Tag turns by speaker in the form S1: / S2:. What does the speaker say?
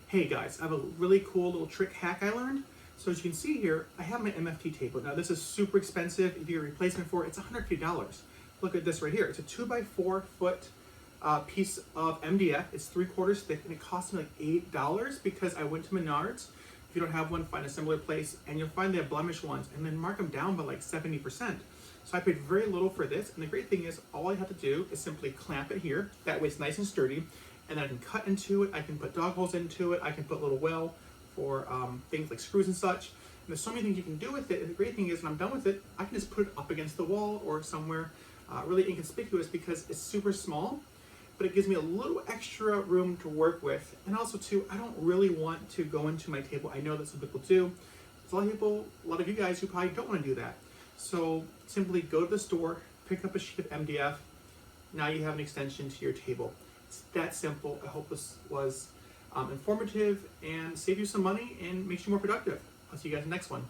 S1: Hey guys, I have a really cool little trick hack I learned. So as you can see here, I have my MFT table. Now this is super expensive. If you get a replacement for it, it's $150. Look at this right here. It's a 2x4 foot piece of MDF. It's 3/4 thick and it cost me like $8 because I went to Menards. If you don't have one, find a similar place and you'll find they have blemished ones and then mark them down by like 70%. So I paid very little for this, and the great thing is all I have to do is simply clamp it here. That way it's nice and sturdy, and then I can cut into it, I can put dog holes into it, I can put a little well for things like screws and such. And there's so many things you can do with it, and the great thing is when I'm done with it, I can just put it up against the wall or somewhere really inconspicuous because it's super small, but it gives me a little extra room to work with. And also too, I don't really want to go into my table. I know that some people do. There's a lot of people, a lot of you guys who probably don't want to do that. So simply go to the store, pick up a sheet of MDF. Now you have an extension to your table. It's that simple. I hope this was informative and save you some money and makes you more productive. I'll see you guys in the next one.